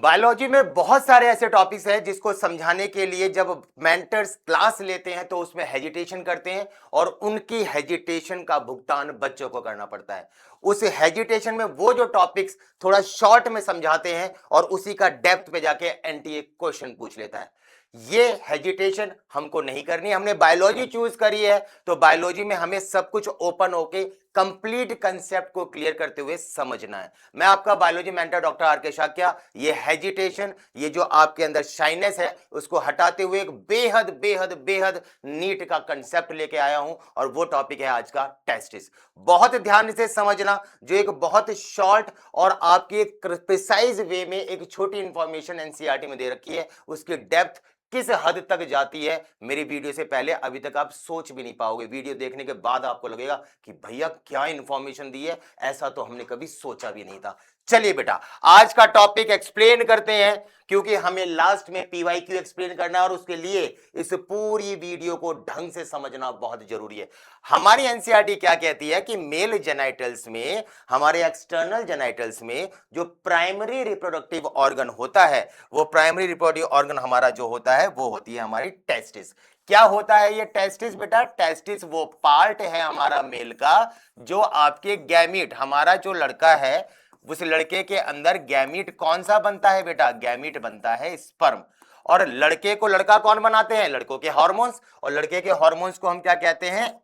Biology में बहुत सारे ऐसे टॉपिक्स हैं जिसको समझाने के लिए जब मेंटर्स क्लास लेते हैं तो उसमें हेजिटेशन करते हैं और उनकी हेजिटेशन का भुगतान बच्चों को करना पड़ता है। उस हेजिटेशन में वो जो टॉपिक्स थोड़ा शॉर्ट में समझाते हैं और उसी का डेप्थ पे जाके एनटीए क्वेश्चन पूछ लेता है। ये हेजिटेशन हमको नहीं करनी। हमने बायोलॉजी चूज करी है तो बायोलॉजी में हमें सब कुछ ओपन होके कंप्लीट कंसेप्ट को क्लियर करते हुए समझना है। मैं आपका बायोलॉजी मेंटर डॉक्टर आर के शाक्या, ये हेजिटेशन, ये जो आपके अंदर शाइनेस है उसको हटाते हुए एक बेहद बेहद बेहद नीट का कंसेप्ट लेके आया हूं और वो टॉपिक है आज का टेस्टिस। बहुत ध्यान से समझना, जो एक बहुत शॉर्ट और आपकी एक प्रिसाइज वे में एक छोटी इंफॉर्मेशन एनसीईआरटी में दे रखी है, उसकी डेप्थ किस हद तक जाती है मेरी वीडियो से पहले अभी तक आप सोच भी नहीं पाओगे। वीडियो देखने के बाद आपको लगेगा कि भैया क्या इंफॉर्मेशन दी है, ऐसा तो हमने कभी सोचा भी नहीं था। चलिए बेटा, आज का टॉपिक एक्सप्लेन करते हैं क्योंकि हमें लास्ट में पीवाईक्यू एक्सप्लेन करना है और उसके लिए इस पूरी वीडियो को ढंग से समझना बहुत जरूरी है। हमारी एनसीईआरटी क्या कहती है कि मेल जेनाइटल्स में, हमारे एक्सटर्नल जेनाइटल्स में जो प्राइमरी रिप्रोडक्टिव ऑर्गन होता है, वो प्राइमरी रिप्रोडक्टिव ऑर्गन हमारा जो होता है वो होती है हमारी टेस्टिस। क्या होता है ये टेस्टिस बेटा? टेस्टिस वो पार्ट है हमारा मेल का जो आपके गैमीट, हमारा जो लड़का है उस लड़के के अंदर गैमीट कौन सा बनता है बेटा? गैमीट बनता है स्पर्म। और लड़के को लड़का कौन बनाते हैं? लड़कों के हार्मोन्स। और लड़के के हार्मोन्स को हम क्या कहते हैं?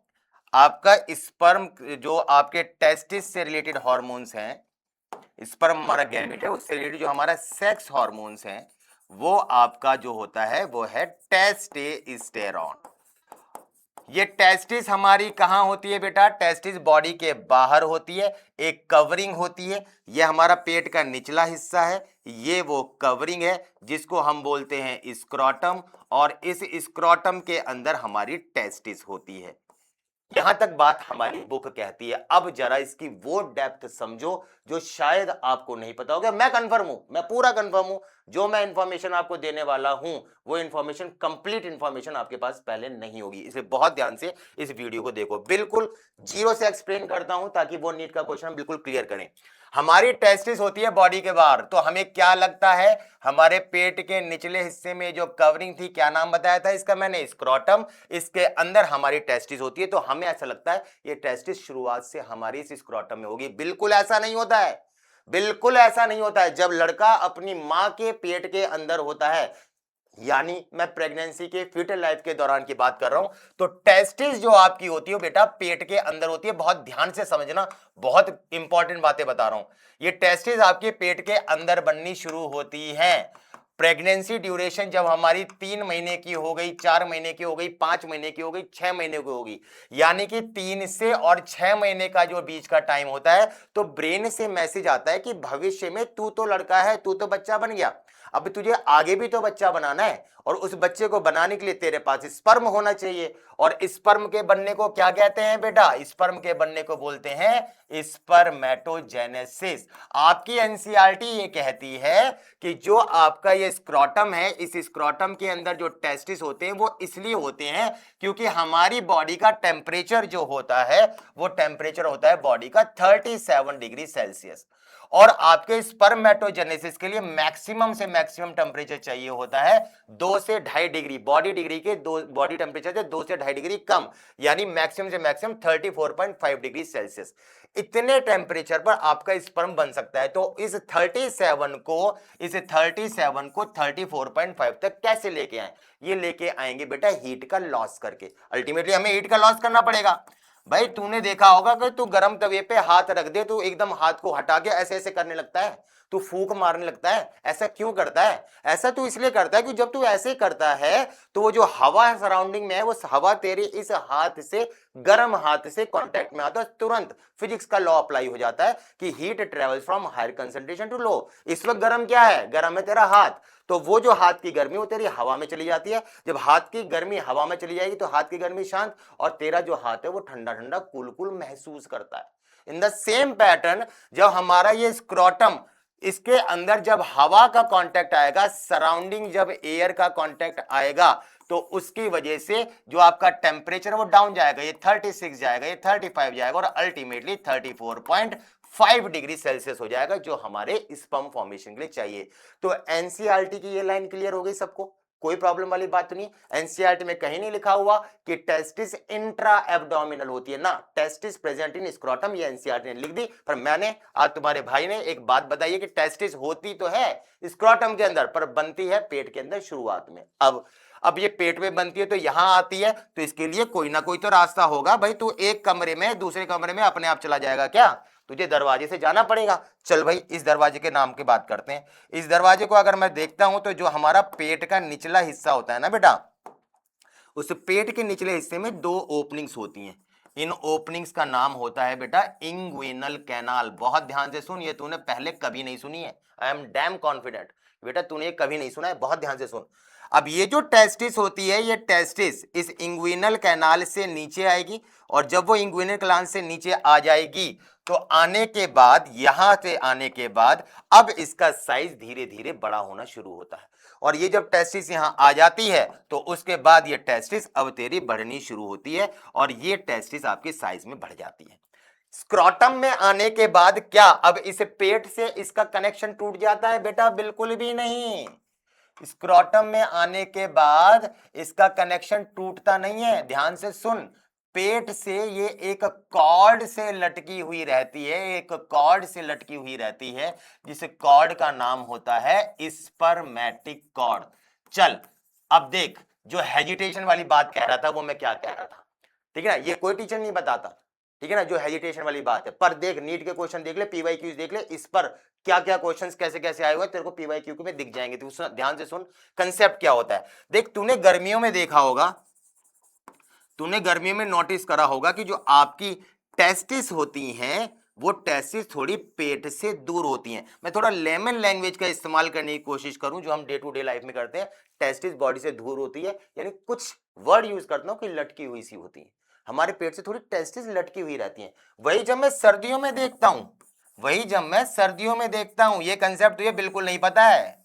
आपका स्पर्म। जो आपके टेस्टिस से रिलेटेड हार्मोन्स हैं, स्पर्म हमारा गैमेट है, उससे रिलेटेड जो हमारा सेक्स हार्मोन्स हैं वो आपका जो होता है वो है टेस्टेस्टेरोन। ये टेस्टिस हमारी कहां होती है बेटा? टेस्टिस बॉडी के बाहर होती है, एक कवरिंग होती है। ये हमारा पेट का निचला हिस्सा है, ये वो कवरिंग है जिसको हम बोलते हैं स्क्रोटम, और इस स्क्रोटम के अंदर हमारी टेस्टिस होती है। यहां तक बात हमारी बुक कहती है। अब जरा इसकी वो डेप्थ समझो जो शायद आपको नहीं पता होगा। मैं कंफर्म हूं, मैं पूरा कंफर्म हूं, जो मैं इंफॉर्मेशन आपको देने वाला हूं वो इंफॉर्मेशन, कंप्लीट इंफॉर्मेशन आपके पास पहले नहीं होगी। इसलिए बहुत ध्यान से इस वीडियो को देखो, बिल्कुल जीरो से एक्सप्लेन करता हूं ताकि वो नीट का क्वेश्चन बिल्कुल क्लियर करें। हमारी टेस्टिस होती है बॉडी के बाहर, तो हमें क्या लगता है? हमारे पेट के निचले हिस्से में जो कवरिंग थी, क्या नाम बताया था इसका मैंने? स्क्रोटम। इसके अंदर हमारी टेस्टिस होती है, तो हमें ऐसा लगता है ये टेस्टिस शुरुआत से हमारी इस स्क्रोटम में होगी। बिल्कुल ऐसा नहीं होता है, बिल्कुल ऐसा नहीं होता है। जब लड़का अपनी मां के पेट के अंदर होता है, यानी मैं प्रेगनेंसी के फीटल लाइफ के दौरान की बात कर रहा हूं, तो टेस्टिस जो आपकी होती है बेटा पेट के अंदर होती है। बहुत ध्यान से समझना, बहुत इंपॉर्टेंट बातें बता रहा हूं। ये टेस्टिस आपके पेट के अंदर बननी शुरू होती है। प्रेगनेंसी ड्यूरेशन जब हमारी 3 महीने की हो गई, 4 महीने की हो गई, 5 महीने की हो गई, 6 महीने की होगी, यानी कि 3 से और 6 महीने का जो बीच का टाइम होता है, तो ब्रेन से मैसेज आता है कि भविष्य में तू तो लड़का है, तू तो बच्चा बन गया, अब तुझे आगे भी तो बच्चा बनाना है, और उस बच्चे को बनाने के लिए तेरे पास स्पर्म होना चाहिए। और स्पर्म के बनने को क्या कहते हैं बेटा? स्पर्म के बनने को बोलते हैं स्पर्मेटोजेनेसिस। आपकी एनसीईआरटी ये कहती है कि जो आपका ये स्क्रोटम है, इस स्क्रोटम के अंदर जो टेस्टिस होते हैं वो इसलिए होते हैं क्योंकि हमारी बॉडी का टेम्परेचर जो होता है वो टेम्परेचर होता है बॉडी का 37 डिग्री सेल्सियस। और आपके स्पर्मेटोजेनेसिस के लिए मैक्सिमम से मैक्सिमम टेम्परेचर चाहिए होता है 2 से 2.5 डिग्री, बॉडी डिग्री के बॉडी टेम्परेचर से 2 से 2.5 डिग्री कम, यानी मैक्सिमम से मैक्सिमम 34.5 डिग्री सेल्सियस। इतने टेम्परेचर पर आपका स्पर्म बन सकता है। तो इस 37 को 34.5 तक कैसे लेके आए? ये लेके आएंगे बेटा हीट का लॉस करके। अल्टीमेटली हमें हीट का लॉस करना पड़ेगा। भाई तूने देखा होगा कि तू गरम तवे पे हाथ रख दे तो एकदम हाथ को हटा के ऐसे ऐसे करने लगता है, तू फूंक मारने लगता है। ऐसा क्यों करता है? ऐसा तू इसलिए करता है कि जब तू ऐसे करता है तो वो जो हवा सराउंडिंग में है वो हवा तेरे इस हाथ से, गर्म हाथ से कांटेक्ट में आता है, तुरंत फिजिक्स का लॉ अप्लाई हो जाता है कि heat travels from higher concentration to low. इस वक्त गर्म क्या है? गर्म है तेरा हाथ, तो वो जो हाथ की गर्मी वो तेरी हवा में चली जाती है। जब हाथ की गर्मी हवा में चली जाएगी तो हाथ की गर्मी शांत, और तेरा जो हाथ है वो ठंडा ठंडा कूल कूल महसूस करता है। इन द सेम पैटर्न जब हमारा ये स्क्रोटम, इसके अंदर जब हवा का कांटेक्ट आएगा, सराउंडिंग जब एयर का कांटेक्ट आएगा, तो उसकी वजह से जो आपका टेम्परेचर वो डाउन जाएगा, ये 36 जाएगा, ये 35 जाएगा और अल्टीमेटली 5 डिग्री सेल्सियस हो जाएगा, जो हमारे स्पर्म फॉर्मेशन के लिए चाहिए। तो एनसीईआरटी की ये लाइन क्लियर हो गई सबको, कोई प्रॉब्लम वाली बात तो नहीं। एनसीईआरटी में कहीं नहीं लिखा हुआ कि टेस्टिस इंट्रा एब्डोमिनल होती है ना, टेस्टिस प्रेजेंट इन स्क्रोटम, ये एनसीईआरटी ने लिख दी। पर मैंने आज तुम्हारे भाई ने एक बात बताई है कि टेस्टिस होती तो है स्क्रोटम के अंदर, पर बनती है पेट के अंदर शुरुआत में। अब ये पेट में बनती है तो यहां आती है, तो इसके लिए कोई ना कोई तो रास्ता होगा भाई। तू एक कमरे में दूसरे कमरे में अपने आप चला जाएगा क्या? तुझे दरवाजे से जाना पड़ेगा। चल भाई, इस दरवाजे के नाम की बात करते हैं। इस दरवाजे को अगर मैं देखता हूं तो जो हमारा पेट का निचला हिस्सा होता है ना बेटा, उस पेट के निचले हिस्से में 2 ओपनिंग्स होती हैं। इन ओपनिंग्स का नाम होता है बेटा इंग्विनल कैनाल। बहुत ध्यान से सुन, ये तूने पहले कभी नहीं सुनी है। आई एम डैम कॉन्फिडेंट बेटा, तूने ये कभी नहीं सुना है, बहुत ध्यान से सुन। अब ये जो टेस्टिस होती है, ये टेस्टिस इस इंग्विनल कैनाल से नीचे आएगी, और जब वो इंग्विनल कैनाल से नीचे आ जाएगी तो आने के बाद, यहां से आने के बाद अब इसका साइज धीरे धीरे बड़ा होना शुरू होता है। और ये जब टेस्टिस यहां आ जाती है तो उसके बाद ये टेस्टिस अब तेरी बढ़नी शुरू होती है, और ये टेस्टिस आपके साइज में बढ़ जाती है। स्क्रोटम में आने के बाद क्या अब इस पेट से इसका कनेक्शन टूट जाता है बेटा? बिल्कुल भी नहीं। स्क्रोटम में आने के बाद इसका कनेक्शन टूटता नहीं है। ध्यान से सुन, पेट से ये एक कॉर्ड से लटकी हुई रहती है, एक कॉर्ड से लटकी हुई रहती है, जिस कॉर्ड का नाम होता है स्पर्मेटिक कॉर्ड। चल अब देख, जो हेजिटेशन वाली बात कह रहा था वो मैं क्या कह रहा था, ठीक है ना? ये कोई टीचर नहीं बताता, ठीक है ना, जो हेजिटेशन वाली बात है। पर देख, नीट के क्वेश्चन देख ले, पीवाईक्यूज देख ले, इस पर क्या क्या क्वेश्चंस कैसे कैसे आए हुए तेरे को पीवाईक्यू में दिख जाएंगे। तू ध्यान से सुन, कंसेप्ट क्या होता है। देख, तूने गर्मियों में देखा होगा, तूने गर्मियों में नोटिस करा होगा कि जो आपकी टेस्टिस होती हैं, वो टेस्टिस थोड़ी पेट से दूर होती हैं। मैं थोड़ा लेमन लैंग्वेज का इस्तेमाल करने की कोशिश करूं, जो हम डे टू डे लाइफ में करते हैं। टेस्टिस बॉडी से दूर होती है, यानी कुछ वर्ड यूज करता हूं कि लटकी हुई सी होती है। हमारे पेट से थोड़ी टेस्टिस लटकी हुई रहती हैं। वही जब मैं सर्दियों में देखता हूं, ये कंसेप्ट तुझे बिल्कुल नहीं पता है।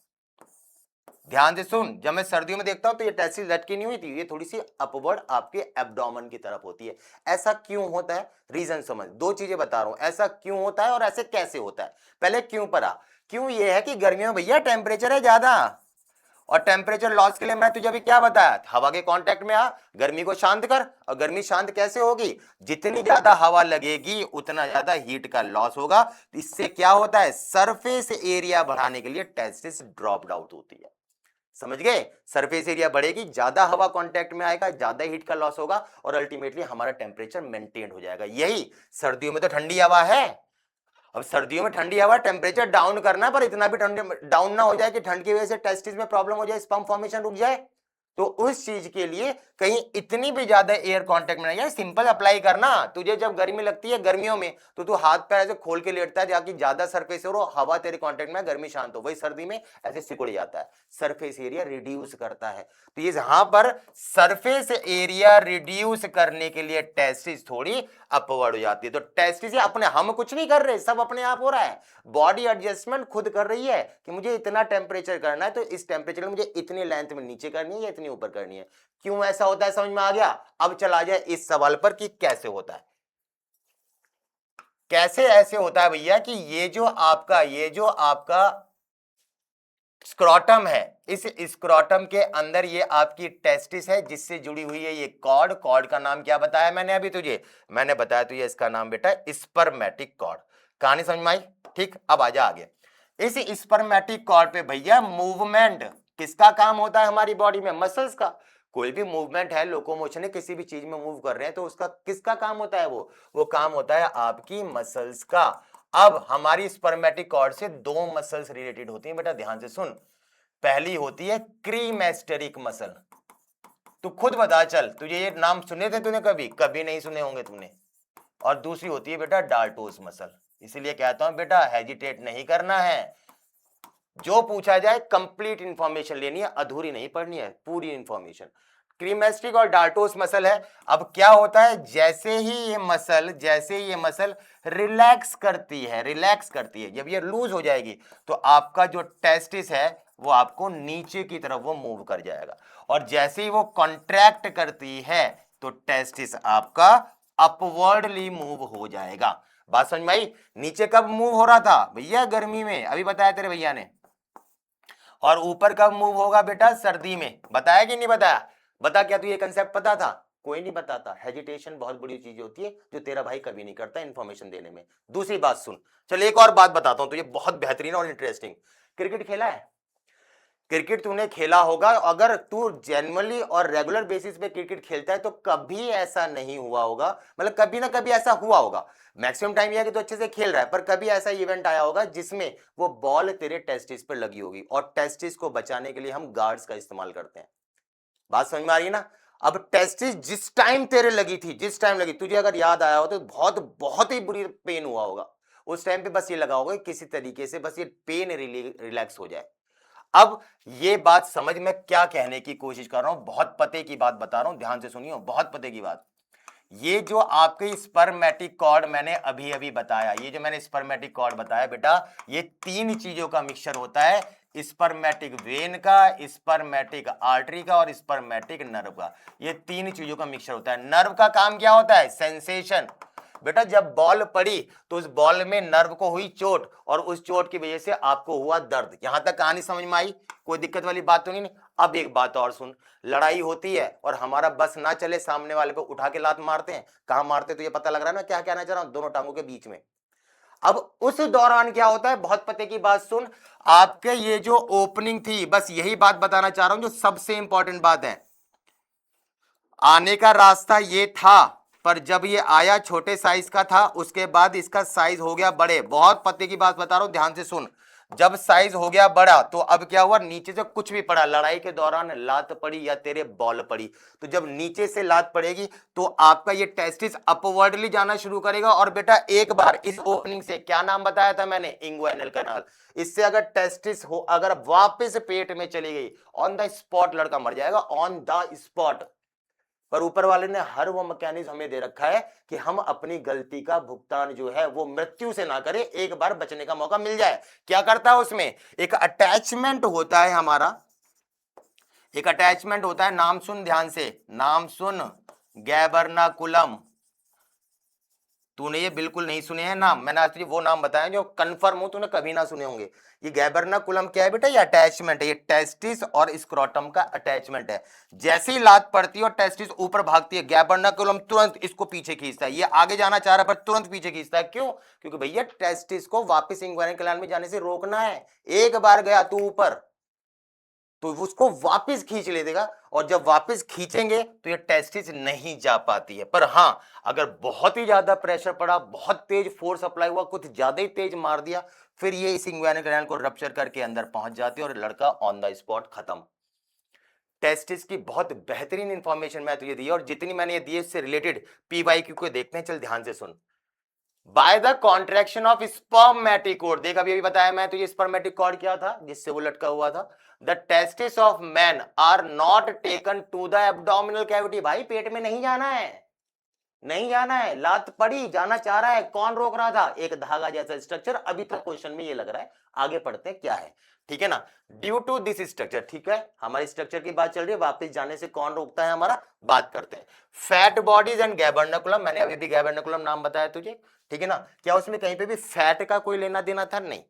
ध्यान से सुन, जब मैं सर्दियों में देखता हूं तो ये टेस्टिस लटकी नहीं हुई थी, ये थोड़ी सी अपवर्ड आपके एब्डोमेन की तरफ होती है। ऐसा क्यों होता है? रीजन समझ, 2 चीजें बता रहा हूं, ऐसा क्यों होता है और ऐसे कैसे होता है। पहले क्यों पर आ। क्यों ये है कि गर्मियों में भैया टेम्परेचर है ज्यादा, और टेम्परेचर लॉस के लिए मैं तुझे अभी क्या बताया, हवा के कांटेक्ट में आ, गर्मी को शांत कर। और गर्मी शांत कैसे होगी? जितनी ज्यादा हवा लगेगी उतना ज्यादा हीट का लॉस होगा। इससे क्या होता है, सरफेस एरिया बढ़ाने के लिए टेस्टिस ड्रॉप आउट होती है। समझ गए? सरफेस एरिया बढ़ेगी, ज्यादा हवा कांटेक्ट में आएगा, ज्यादा हीट का लॉस होगा, और अल्टीमेटली हमारा टेम्परेचर मेंटेन हो जाएगा। यही सर्दियों में तो ठंडी हवा है। अब सर्दियों में ठंडी हवा टेम्परेचर डाउन करना, पर इतना भी ठंडे डाउन ना हो जाए कि ठंड की वजह से टेस्टिस में प्रॉब्लम हो जाए, स्पर्म फॉर्मेशन रुक जाए। तो उस चीज के लिए कहीं इतनी भी ज्यादा एयर कांटेक्ट में नहीं है। सिंपल अप्लाई करना, तुझे जब गर्मी लगती है गर्मियों में तो तू हाथ पैर ऐसे खोल के लेटता है, जाके ज्यादा सरफेस हो, हवा तेरे कांटेक्ट में, गर्मी शांत हो। वही सर्दी में ऐसे सिकुड़ जाता है, सरफेस एरिया रिड्यूस करता है। तो ये यहां पर सरफेस एरिया रिड्यूस करने के लिए टेस्टिस थोड़ी अपवर्ड हो जाती है। तो टेस्टिस अपने, हम कुछ नहीं कर रहे, सब अपने आप हो रहा है। बॉडी एडजस्टमेंट खुद कर रही है कि मुझे इतना टेम्परेचर करना है, तो इस टेम्परेचर मुझे इतनी लेंथ में नीचे करनी है या इतनी ऊपर करनी है। क्यों ऐसा होता है समझ में आ गया? अब चला जाए इस सवाल पर कि कैसे होता है। कैसे ऐसे होता है भैया कि ये जो आपका स्क्रोटम है, इस स्क्रोटम के अंदर ये आपकी टेस्टिस है, जिससे जुड़ी हुई है ये कॉर्ड। कॉर्ड का नाम क्या बताया मैंने अभी तुझे? मैंने बताया तुझे इसका नाम बेटा स्पर्मेटिक कॉर्ड। कहानी समझ में आई? ठीक, अब आजा आगे। इस स्पर्मेटिक कॉर्ड पे भैया मूवमेंट किसका काम होता है हमारी बॉडी में? मसल्स का। कोई भी मूवमेंट है, लोकोमोशन है, किसी भी चीज में मूव कर रहे हैं तो उसका किसका काम होता है? वो काम होता है आपकी मसल्स का। अब हमारी स्पर्मेटिक कॉर्ड से 2 मसल्स रिलेटेड होती हैं बेटा, ध्यान से सुन। पहली होती है क्रीमेस्टेरिक मसल। तू खुद बता, चल तुझे ये नाम सुने थे तूने? कभी कभी नहीं सुने होंगे तूने। और दूसरी होती है बेटा डाल्टोस मसल। इसीलिए कहता हूं बेटा, हेजिटेट नहीं करना है, जो पूछा जाए कंप्लीट इंफॉर्मेशन लेनी है, अधूरी नहीं पढ़नी है, पूरी इंफॉर्मेशन। क्रीमेस्ट्रिक और डाल्टोस मसल है। अब क्या होता है, जैसे ही ये मसल रिलैक्स करती है, जब ये लूज हो जाएगी तो आपका जो टेस्टिस है वो आपको नीचे की तरफ वो मूव कर जाएगा, और जैसे ही वो कॉन्ट्रैक्ट करती है तो टेस्टिस आपका अपवर्डली मूव हो जाएगा। बात समझ में आई? नीचे कब मूव हो रहा था भैया? गर्मी में, अभी बताया तेरे भैया ने। और ऊपर कब मूव होगा बेटा? सर्दी में। बताया कि नहीं बताया? बता, क्या तू ये कंसेप्ट पता था? कोई नहीं बताता। हेजिटेशन बहुत बड़ी चीज होती है जो तेरा भाई कभी नहीं करता इंफॉर्मेशन देने में। दूसरी बात सुन, चल एक और बात बताता हूं तुझे, बहुत बेहतरीन और इंटरेस्टिंग। क्रिकेट खेला है? क्रिकेट तूने खेला होगा। अगर तू जेन्युइनली और रेगुलर बेसिस पे क्रिकेट खेलता है तो कभी ऐसा नहीं हुआ होगा, मतलब कभी ना कभी ऐसा हुआ होगा। मैक्सिमम टाइम यह है कि तू अच्छे से खेल रहा है, पर कभी ऐसा इवेंट आया होगा जिसमें वो बॉल तेरे टेस्टिस पर लगी होगी, और टेस्टिस को बचाने के लिए हम गार्ड्स का इस्तेमाल करते हैं। बात समझ में आ रही है ना? अब टेस्टिस जिस टाइम तेरे लगी थी, जिस टाइम लगी, तुझे अगर याद आया हो तो बहुत बहुत ही बुरी पेन हुआ होगा उस टाइम पे। बस ये लगा होगा कि किसी तरीके से बस ये पेन रिलैक्स हो जाए। अब ये बात समझ में क्या कहने की कोशिश कर रहा हूं, बहुत पते की बात बता रहा हूं, ध्यान से सुनियो, बहुत पते की बात। ये जो आपके स्पर्मेटिक कॉर्ड मैंने अभी अभी बताया, ये जो मैंने स्पर्मेटिक कॉर्ड बताया बेटा, ये तीन चीजों का मिक्सचर होता है। स्पर्मेटिक वेन का, स्पर्मेटिक आर्टरी का और स्पर्मेटिक नर्व का। ये तीन चीजों का मिक्सचर होता है। नर्व का काम क्या होता है? सेंसेशन। बेटा जब बॉल पड़ी तो उस बॉल में नर्व को हुई चोट, और उस चोट की वजह से आपको हुआ दर्द। यहां तक कहानी समझ में आई? कोई दिक्कत वाली बात तो नहीं? अब एक बात और सुन, लड़ाई होती है और हमारा बस ना चले, सामने वाले पे उठा के लात मारते हैं। कहां मारते तो ये पता लग रहा है ना क्या कहना चाह रहा हूं? दोनों टांगों के बीच में। अब उस दौरान क्या होता है? बहुत पते की बात सुन, आपके ये जो ओपनिंग थी, बस यही बात बताना चाह रहा हूं जो सबसे इंपॉर्टेंट बात है। आने का रास्ता ये था, पर जब ये आया छोटे साइज का था, उसके बाद इसका साइज हो गया बड़े। बहुत पते की बात बता रहा हूं, ध्यान से सुन। जब साइज हो गया बड़ा तो अब क्या हुआ? नीचे से कुछ भी पड़ा, लड़ाई के दौरान लात पड़ी या तेरे बॉल पड़ी, तो जब नीचे से लात पड़ेगी तो आपका ये टेस्टिस अपवर्डली जाना शुरू करेगा। और बेटा एक बार इस ओपनिंग से, क्या नाम बताया था मैंने? Inguinal canal. इससे अगर टेस्टिस हो, अगर वापस पेट में चली गई, ऑन द स्पॉट लड़का मर जाएगा, ऑन द स्पॉट। पर ऊपर वाले ने हर वो मैकेनिज्म हमें दे रखा है कि हम अपनी गलती का भुगतान जो है वो मृत्यु से ना करें, एक बार बचने का मौका मिल जाए। क्या करता है उसमें? एक अटैचमेंट होता है हमारा, एक अटैचमेंट होता है, नाम सुन ध्यान से, नाम सुन, गैबर्नाकुलम। तूने ये बिल्कुल नहीं सुने हैं नाम, मैंने आज तुझे वो नाम बताया जो कंफर्म हो तूने कभी ना सुने होंगे। ये गैबर्नाकुलम क्या है बेटा? ये अटैचमेंट है, ये टेस्टिस और स्क्रोटम का अटैचमेंट है। जैसे ही लात पड़ती है और टेस्टिस ऊपर भागती है, गैबर्नाकुलम तुरंत इसको पीछे खींचता है। ये आगे जाना चाह रहा है पर तुरंत पीछे खींचता है। क्यों? क्योंकि भैया टेस्टिस को वापस इंग्वाइनल कैनाल में जाने से रोकना है। एक बार गया तू ऊपर तो उसको वापस खींच ले देगा, और जब वापस खींचेंगे तो ये टेस्टिस नहीं जा पाती है। पर हां, अगर बहुत ही ज्यादा प्रेशर पड़ा, बहुत तेज फोर्स अप्लाई हुआ, कुछ ज्यादा ही तेज मार दिया, फिर ये इस इंग्वाइनल कैनाल को रप्चर करके अंदर पहुंच जाती है और लड़का ऑन द स्पॉट खत्म। टेस्टिस की बहुत बेहतरीन इंफॉर्मेशन मैं तुझे दी, और जितनी मैंने ये दी इससे रिलेटेड पीवाईक्यू को देखते हैं, चल ध्यान से सुन। By the contraction of spermatic cord, देख अभी अभी बताया मैं तुझे स्पर्मेटिक कॉर्ड क्या था जिससे वो लटका हुआ था। The testis of man are not taken to the abdominal cavity. भाई पेट में नहीं जाना है, नहीं जाना है। लात पड़ी, जाना चाह रहा है, कौन रोक रहा था? एक धागा जैसा स्ट्रक्चर। अभी तक क्वेश्चन में ये लग रहा है, आगे पढ़ते हैं क्या है, ठीक है ना? ड्यू टू दिस स्ट्रक्चर, ठीक है, हमारी स्ट्रक्चर की बात चल रही है, वापस जाने से कौन रोकता है हमारा, बात करते हैं। फैट बॉडीज एंड गैबर्नाकुलम, मैंने अभी भी गैबर्नाकुलम नाम बताया तुझे, ठीक है ना? क्या उसमें कहीं पे भी फैट का कोई लेना देना था? नहीं।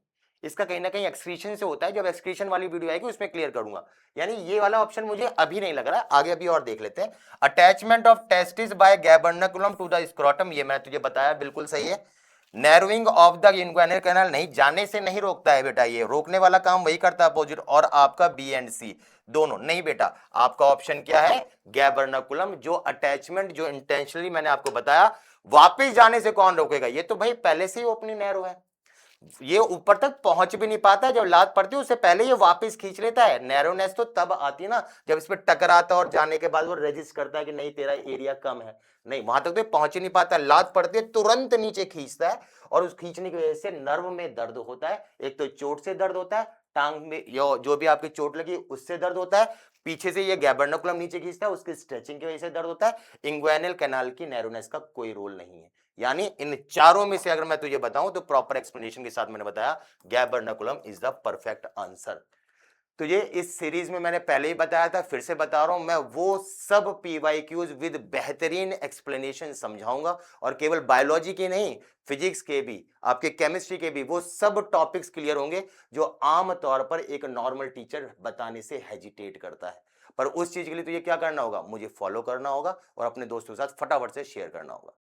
इसका कहीं ना कहीं एक्सक्रीशन से होता है, जब एक्सक्रीशन वाली वीडियो आएगी उसमें क्लियर करूंगा। यानी ये वाला ऑप्शन मुझे अभी नहीं लग रहा है, आगे अभी और देख लेते हैं। Attachment of testis by gubernaculum to the scrotum, ये मैं तुझे बताया, बिल्कुल सही है। Narrowing of the inguinal canal, नहीं जाने से नहीं रोकता है बेटा, ये रोकने वाला काम वही करता है अपोजिट। और आपका बी एंड सी दोनों नहीं बेटा, आपका ऑप्शन क्या है? गैबर्नाकुलम। जो अटैचमेंट जो इंटेंशनली मैंने आपको बताया, वापस जाने से कौन रोकेगा? ये तो भाई पहले से ही ओपनिंग नैरो है, ये ऊपर तक पहुंच भी नहीं पाता, जब लात पड़ती है उससे पहले ये वापस खींच लेता है। नैरोनेस तो तब आती है ना जब इस पे टकराता है और जाने के बाद वो रेजिस्ट करता है कि नहीं तेरा एरिया कम है। नहीं, वहां तक तो पहुंच ही नहीं पाता, लात पड़ती है तुरंत नीचे खींचता है, और उस खींचने की वजह से नर्व में दर्द होता है। एक तो चोट से दर्द होता है, टांग में जो भी आपकी चोट लगी उससे दर्द होता है, पीछे से ये गैबर्नाकुलम नीचे खींचता है, उसकी स्ट्रेचिंग की वजह से दर्द होता है। इंग्वाइनल कैनाल की नैरोनेस का कोई रोल नहीं है। यानी इन चारों में से अगर मैं तुझे बताऊं तो प्रॉपर एक्सप्लेनेशन के साथ मैंने बताया गैबर्नाकुलम इज द परफेक्ट आंसर। तो ये इस सीरीज में मैंने पहले ही बताया था, फिर से बता रहा हूं, मैं वो सब पीवाईक्यूज विद बेहतरीन एक्सप्लेनेशन समझाऊंगा, और केवल बायोलॉजी के नहीं, फिजिक्स के भी, आपके केमिस्ट्री के भी, वो सब टॉपिक्स क्लियर होंगे जो आम तौर पर एक नॉर्मल टीचर बताने से हेजिटेट करता है। पर उस चीज के लिए तुझे क्या करना होगा, मुझे फॉलो करना होगा और अपने दोस्तों के साथ फटाफट से शेयर करना होगा।